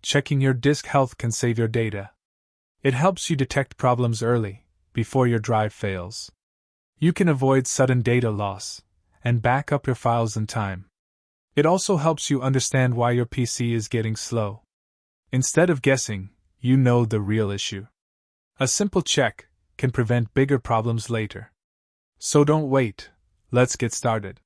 checking your disk health can save your data. It helps you detect problems early, before your drive fails. You can avoid sudden data loss and back up your files in time. It also helps you understand why your PC is getting slow. Instead of guessing, you know the real issue. A simple check can prevent bigger problems later. So don't wait, let's get started.